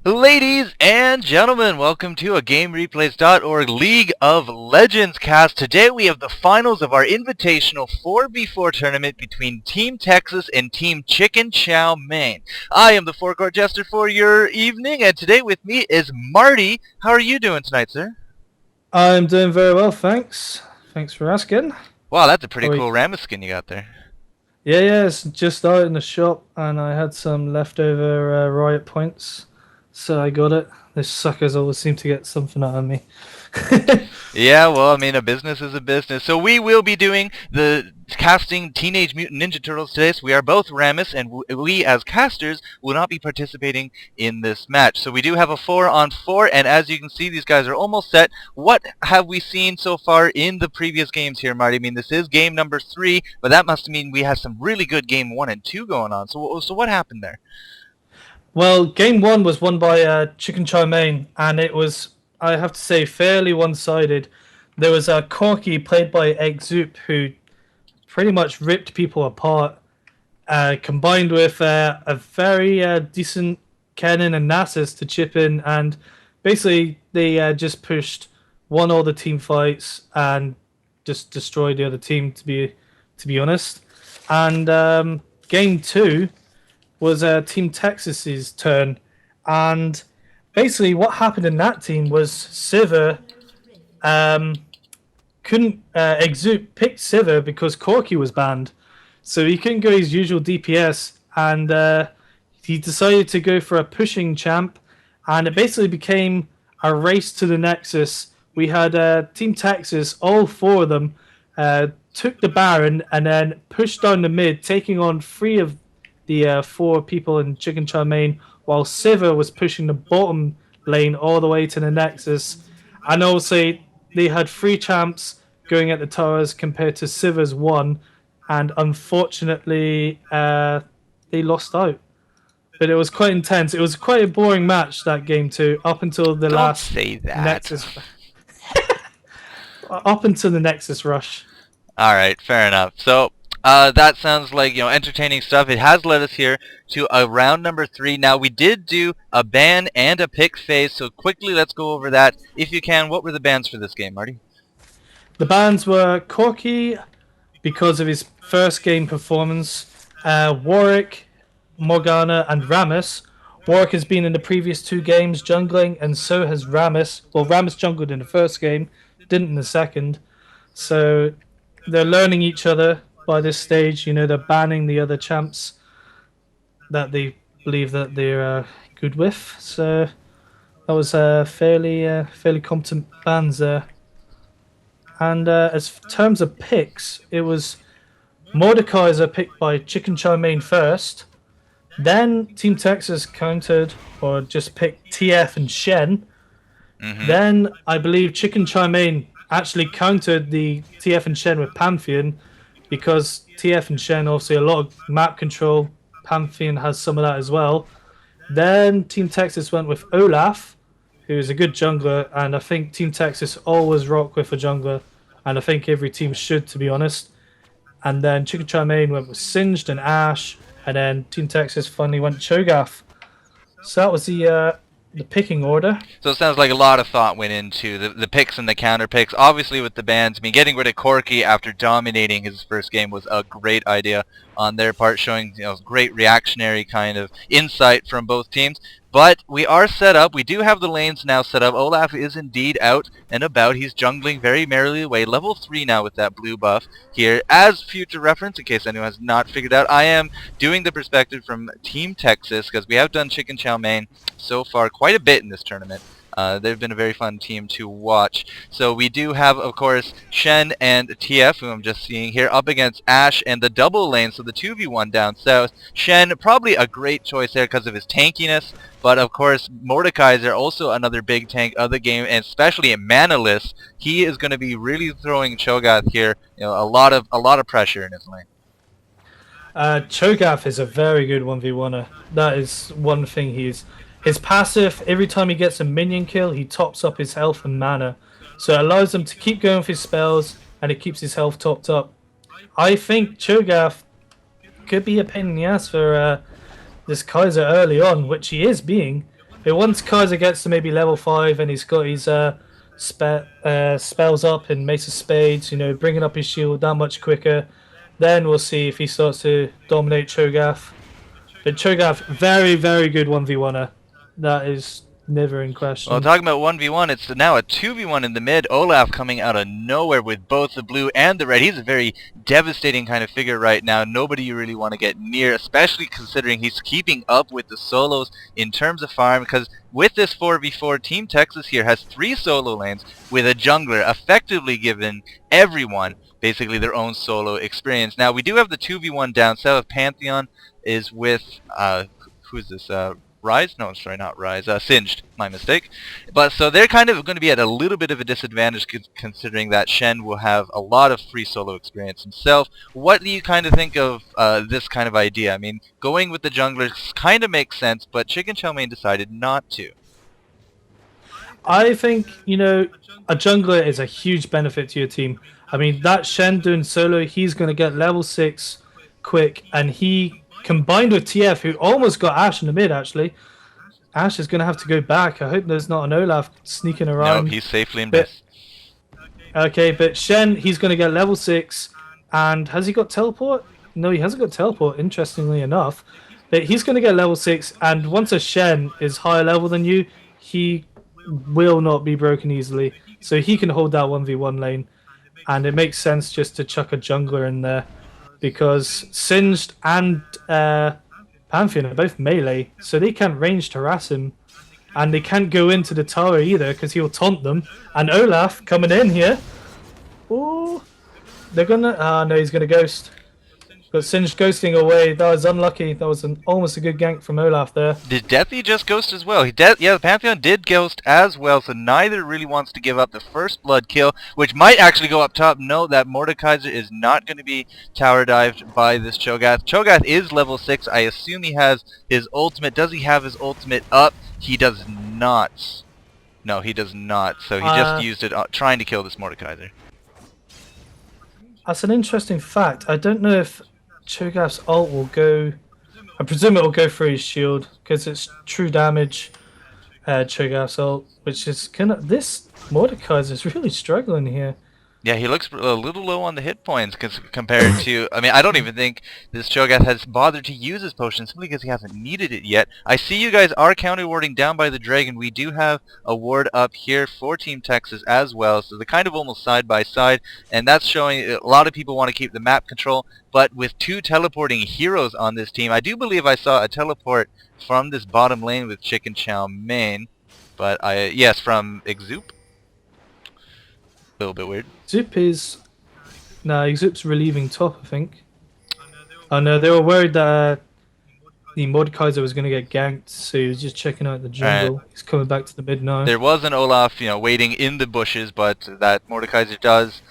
Ladies and gentlemen, welcome to a GameReplays.org League of Legends cast. Today we have the finals of our Invitational 4v4 tournament between Team Texas and Team Chicken Chow Mein. I am the Four Court Jester for your evening, and today with me is Marty. How are you doing tonight, sir? I'm doing very well, thanks. Thanks for asking. Wow, that's a pretty cool Rammus skin you got there. Yeah, it's just out in the shop, and I had some leftover riot points, so I got it. These suckers always seem to get something out of me. Yeah, well, I mean, a business is a business. So we will be doing the casting Teenage Mutant Ninja Turtles today. So we are both Rammus, and we as casters will not be participating in this match. So we do have a 4-on-4, and as you can see, these guys are almost set. What have we seen so far in the previous games here, Marty? I mean, this is game number 3, but that must mean we have some really good game 1 and 2 going on. So what happened there? Well, game 1 was won by Chicken Chow Mein, and it was, I have to say, fairly one-sided. There was a Corky played by Exoop who pretty much ripped people apart, combined with a very decent Kennen and Nasus to chip in, and basically they just pushed, won all the team fights and just destroyed the other team. To be honest, and game 2 was Team Texas's turn, and basically what happened in that team was Sivir couldn't Exoop picked Sivir because Corky was banned, so he couldn't go his usual DPS, and he decided to go for a pushing champ, and it basically became a race to the Nexus. We had Team Texas, all 4 of them, took the Baron and then pushed down the mid, taking on 3 of the 4 people in Chicken Chow Mein, while Sivir was pushing the bottom lane all the way to the Nexus. And also, they had 3 champs going at the towers compared to Sivir's 1, and unfortunately, they lost out. But it was quite intense. It was quite a boring match, that game 2, up until the last Nexus. Up until the Nexus rush. All right, fair enough. So that sounds like, entertaining stuff. It has led us here to round number 3. Now, we did do a ban and a pick phase, so quickly let's go over that. If you can, what were the bans for this game, Marty? The bans were Corky, because of his first game performance, Warwick, Morgana, and Rammus. Warwick has been in the previous 2 games jungling, and so has Rammus. Well, Rammus jungled in the first game, didn't in the second. So they're learning each other by this stage. They're banning the other champs that they believe that they're good with. So that was fairly competent bans there. And as terms of picks, it was Mordekaiser picked by Chicken Chow Mein first. Then Team Texas countered, or just picked TF and Shen. Mm-hmm. Then I believe Chicken Chow Mein actually countered the TF and Shen with Pantheon, because TF and Shen, obviously a lot of map control. Pantheon has some of that as well. Then Team Texas went with Olaf, who is a good jungler, and I think Team Texas always rock with a jungler, and I think every team should, to be honest. And then Chicken Chow Mein went with Singed and Ashe, and then Team Texas finally went Cho'Gath. So that was the picking order. So it sounds like a lot of thought went into the picks and the counter picks. Obviously with the bans, I mean, getting rid of Corky after dominating his first game was a great idea on their part, showing great reactionary kind of insight from both teams. But we are set up. We do have the lanes now set up. Olaf is indeed out and about. He's jungling very merrily away. Level 3 now with that blue buff here. As future reference, in case anyone has not figured out, I am doing the perspective from Team Texas, because we have done Chicken Chow Mein so far quite a bit in this tournament. They've been a very fun team to watch. So we do have, of course, Shen and TF, who I'm just seeing here, up against Ashe and the double lane, so the 2v1 down south. Shen, probably a great choice there because of his tankiness, but of course, Mordekaiser, also another big tank of the game, and especially in manaless, he is going to be really throwing Cho'Gath here, a lot of pressure in his lane. Cho'Gath is a very good 1v1er. That is one thing his passive, every time he gets a minion kill, he tops up his health and mana. So it allows him to keep going with his spells, and it keeps his health topped up. I think Cho'Gath could be a pain in the ass for this Kaiser early on, which he is being. But once Kaiser gets to maybe level 5 and he's got his spells up and Mace of Spades, you know, bringing up his shield that much quicker, then we'll see if he starts to dominate Cho'Gath. But Cho'Gath, very, very good 1v1er. That is never in Well, question. talking about 1v1, it's now a 2v1 in the mid. Olaf coming out of nowhere with both the blue and the red. He's a very devastating kind of figure right now. Nobody you really want to get near, especially considering he's keeping up with the solos in terms of farm, because with this 4v4, Team Texas here has 3 solo lanes with a jungler, effectively giving everyone basically their own solo experience. Now, we do have the 2v1 down south. Pantheon is with, who's this, Rise? No, sorry, not Rise. Singed. My mistake. But so they're kind of going to be at a little bit of a disadvantage considering that Shen will have a lot of free solo experience himself. What do you kind of think of this kind of idea? I mean, going with the junglers kind of makes sense, but Chicken Chow Mein decided not to. I think, you know, a jungler is a huge benefit to your team. I mean, that Shen doing solo, he's going to get level 6 quick, and he combined with TF, who almost got Ashe in the mid, actually. Ashe is going to have to go back. I hope there's not an Olaf sneaking around. No, he's safely in but, base. Okay, but Shen, he's going to get level 6, and has he got teleport? No, he hasn't got teleport, interestingly enough. But he's going to get level 6, and once a Shen is higher level than you, he will not be broken easily. So he can hold that 1v1 lane. And it makes sense just to chuck a jungler in there. Because Singed and Pantheon are both melee. So they can't range to harass him. And they can't go into the tower either because he'll taunt them. And Olaf coming in here. Ooh. They're gonna... Ah, no, he's gonna ghost. But Singed ghosting away. That was unlucky. That was almost a good gank from Olaf there. Did Deathy just ghost as well? Yeah, the Pantheon did ghost as well, so neither really wants to give up the first blood kill, which might actually go up top. Note that Mordekaiser is not going to be tower dived by this Cho'Gath. Cho'Gath is level 6. I assume he has his ultimate. Does he have his ultimate up? He does not. No, he does not. So he just used it trying to kill this Mordekaiser. That's an interesting fact. I don't know if Cho'Gath's ult will go... I presume it will go through his shield because it's true damage. Cho'Gath's ult, which is kind of... This Mordekaiser is really struggling here. Yeah, he looks a little low on the hit points compared to... I mean, I don't even think this Cho'Gath has bothered to use his potion simply because he hasn't needed it yet. I see you guys are counter-warding down by the dragon. We do have a ward up here for Team Texas as well, so they're kind of almost side by side, and that's showing a lot of people want to keep the map control, but with 2 teleporting heroes on this team, I do believe I saw a teleport from this bottom lane with Chicken Chow Mein, but yes, from Exoop. A little bit weird. Zoop is... No, Zoop's relieving top, I think. Oh no, they were worried that the Mordekaiser was going to get ganked, so he was just checking out the jungle. He's coming back to the mid now. There was an Olaf, waiting in the bushes, but that Mordekaiser does,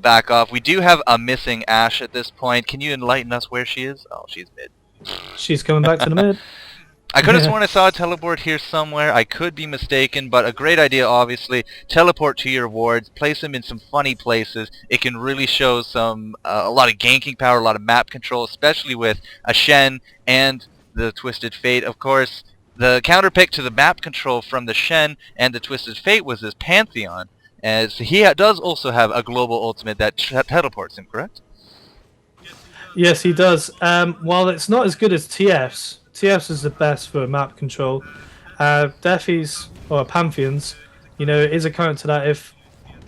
back off. We do have a missing Ashe at this point. Can you enlighten us where she is? Oh, she's mid. She's coming back to the mid. I could have sworn I saw a teleport here somewhere. I could be mistaken, but a great idea, obviously. Teleport to your wards, place them in some funny places. It can really show some a lot of ganking power, a lot of map control, especially with a Shen and the Twisted Fate. Of course, the counterpick to the map control from the Shen and the Twisted Fate was this Pantheon, as he does also have a global ultimate that teleports him, correct? Yes, he does. While it's not as good as TF's, TF's is the best for map control. Deafy's, or Pantheon's, is a counter to that. If,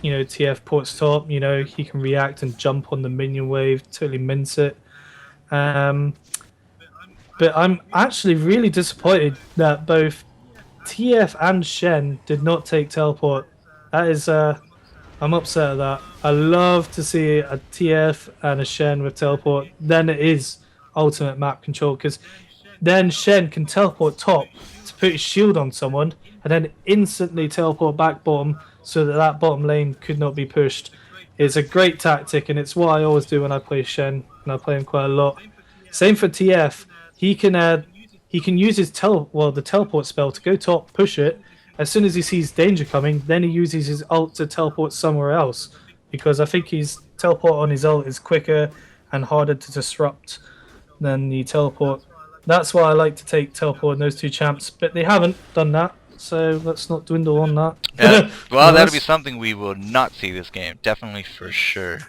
TF ports top, he can react and jump on the minion wave, totally mince it. But I'm actually really disappointed that both TF and Shen did not take teleport. That is, I'm upset at that. I love to see a TF and a Shen with teleport. Then it is ultimate map control, because then Shen can teleport top to put his shield on someone and then instantly teleport back bottom so that bottom lane could not be pushed. It's a great tactic, and it's what I always do when I play Shen, and I play him quite a lot. Same for TF. He can use his the teleport spell to go top, push it. As soon as he sees danger coming, then he uses his ult to teleport somewhere else, because I think his teleport on his ult is quicker and harder to disrupt than the teleport That's why I like to take teleport in those two champs, but they haven't done that, so let's not dwindle on that. Yeah, well, that'll be Nice. something we will not see this game. Definitely for sure.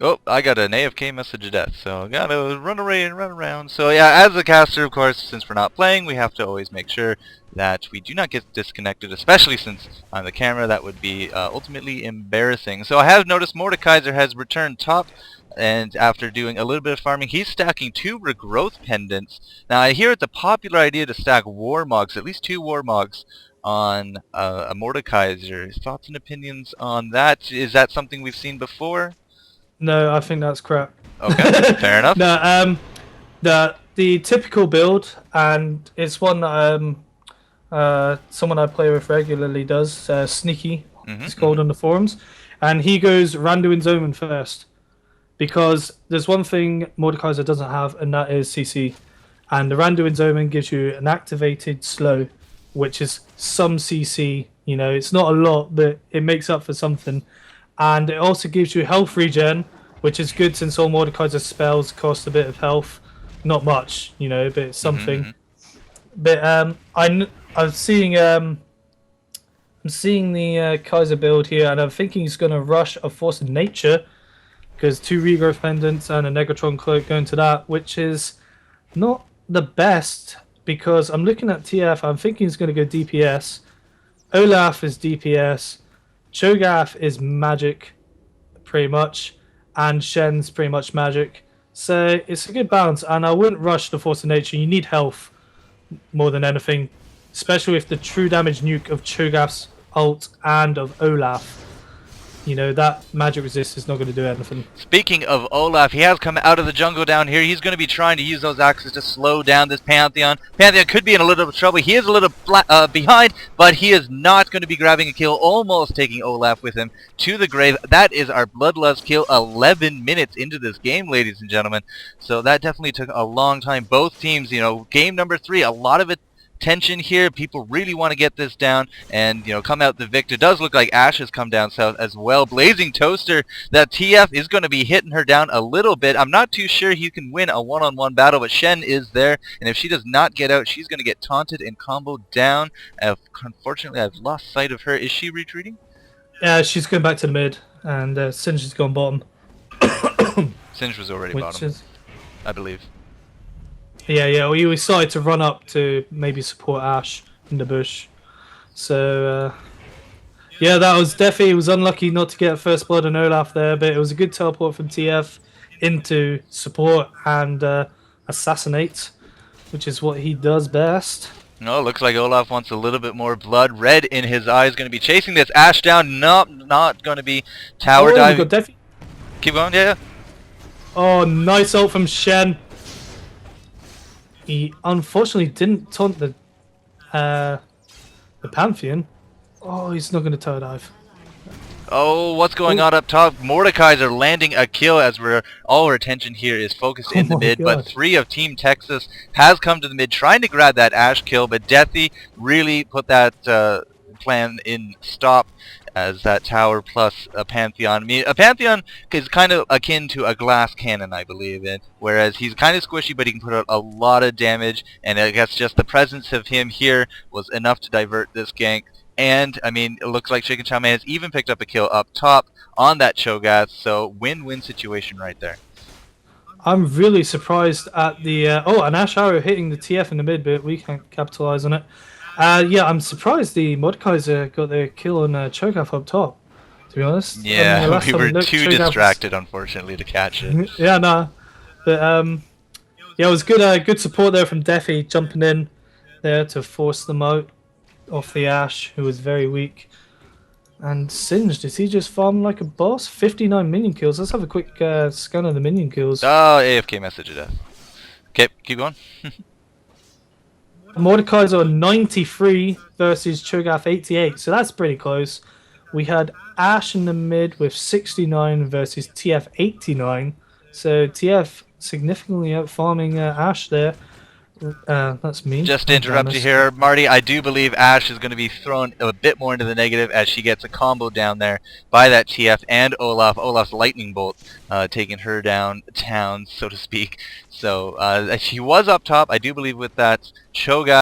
Oh, I got an AFK message of death, so I gotta run away and run around. So yeah, as a caster, of course, since we're not playing, we have to always make sure that we do not get disconnected, especially since on the camera that would be ultimately embarrassing. So I have noticed Mordekaiser has returned top, and after doing a little bit of farming, he's stacking 2 regrowth pendants. Now I hear it's a popular idea to stack warmogs, at least 2 warmogs on a Mordekaiser. Thoughts and opinions on that? Is that something we've seen before? No, I think that's crap. Okay, fair enough. No, the typical build, and it's one that someone I play with regularly does. Sneaky, it's called on the forums, and he goes Randuin's Omen first, because there's one thing Mordekaiser doesn't have, and that is CC, and the Randuin's Omen gives you an activated slow, which is some CC. You know, it's not a lot, but it makes up for something. And it also gives you health regen, which is good since all Mordekaiser's spells cost a bit of health. Not much, you know, but it's something. But I'm seeing the Kaiser build here, and I'm thinking he's going to rush a Force of Nature, because 2 regrowth pendants and a Negatron cloak going to that, which is not the best, because I'm looking at TF, I'm thinking he's going to go DPS. Olaf is DPS. Cho'Gath is magic, pretty much, and Shen's pretty much magic. So it's a good balance, and I wouldn't rush the Force of Nature. You need health more than anything, especially with the true damage nuke of Cho'Gath's ult and of Olaf. You know, that magic resist is not going to do anything. Speaking of Olaf, he has come out of the jungle down here. He's going to be trying to use those axes to slow down this Pantheon. Pantheon could be in a little bit of trouble. He is a little behind, but he is not going to be grabbing a kill, almost taking Olaf with him to the grave. That is our Bloodlust kill 11 minutes into this game, ladies and gentlemen. So that definitely took a long time. Both teams, you know, game number 3, a lot of it tension here. People really want to get this down and, you know, come out the victor. Does look like Ash has come down south as well. Blazing Toaster, that TF is going to be hitting her down a little bit. I'm not too sure he can win a one-on-one battle, but Shen is there, and if she does not get out, she's going to get taunted and comboed down. Unfortunately, I've lost sight of her. Is she retreating? Yeah, she's going back to the mid, and Singe has gone bottom. Singe was already bottom, I believe. Yeah, we started to run up to maybe support Ash in the bush. So, yeah, that was definitely, it was unlucky not to get first blood on Olaf there, but it was a good teleport from TF into support and assassinate, which is what he does best. No, looks like Olaf wants a little bit more blood. Red in his eyes, going to be chasing this Ash down. Not going to be tower diving. Keep going, yeah. Oh, nice ult from Shen. He unfortunately didn't taunt the Pantheon. Oh, he's not going to tower dive. Oh, what's going on up top? Mordekaiser landing a kill as all our attention here is focused in the mid, but 3 of Team Texas has come to the mid trying to grab that Ash kill, but Deathy really put that plan in stop as that tower plus a Pantheon. I mean, a Pantheon is kind of akin to a glass cannon, I believe, whereas he's kind of squishy, but he can put out a lot of damage, and I guess just the presence of him here was enough to divert this gank. And, I mean, it looks like Chicken Chow Mein has even picked up a kill up top on that Cho'Gath, so win-win situation right there. I'm really surprised at the... an Ash Arrow hitting the TF in the mid, but we can't capitalize on it. Yeah, I'm surprised the Mordekaiser got their kill on Cho'Gath up top, to be honest. Yeah, we were too distracted, unfortunately, to catch it. Yeah, no. But, yeah, it was good good support there from Deathy, jumping in there to force them out off the Ash, who was very weak. And Singed, is he just farming like a boss? 59 minion kills. Let's have a quick scan of the minion kills. Oh, AFK message of death. Okay, keep going. Mordekaiser 93 versus Cho'Gath 88, so that's pretty close. We had Ash in the mid with 69 versus TF 89, so TF significantly out farming Ash there. That's me. Just to Oh, interrupt you damn here, Marty, I do believe Ash is going to be thrown a bit more into the negative as she gets a combo down there by that TF and Olaf. Olaf's lightning bolt taking her down, so to speak. So she was up top, I do believe, with that Choga.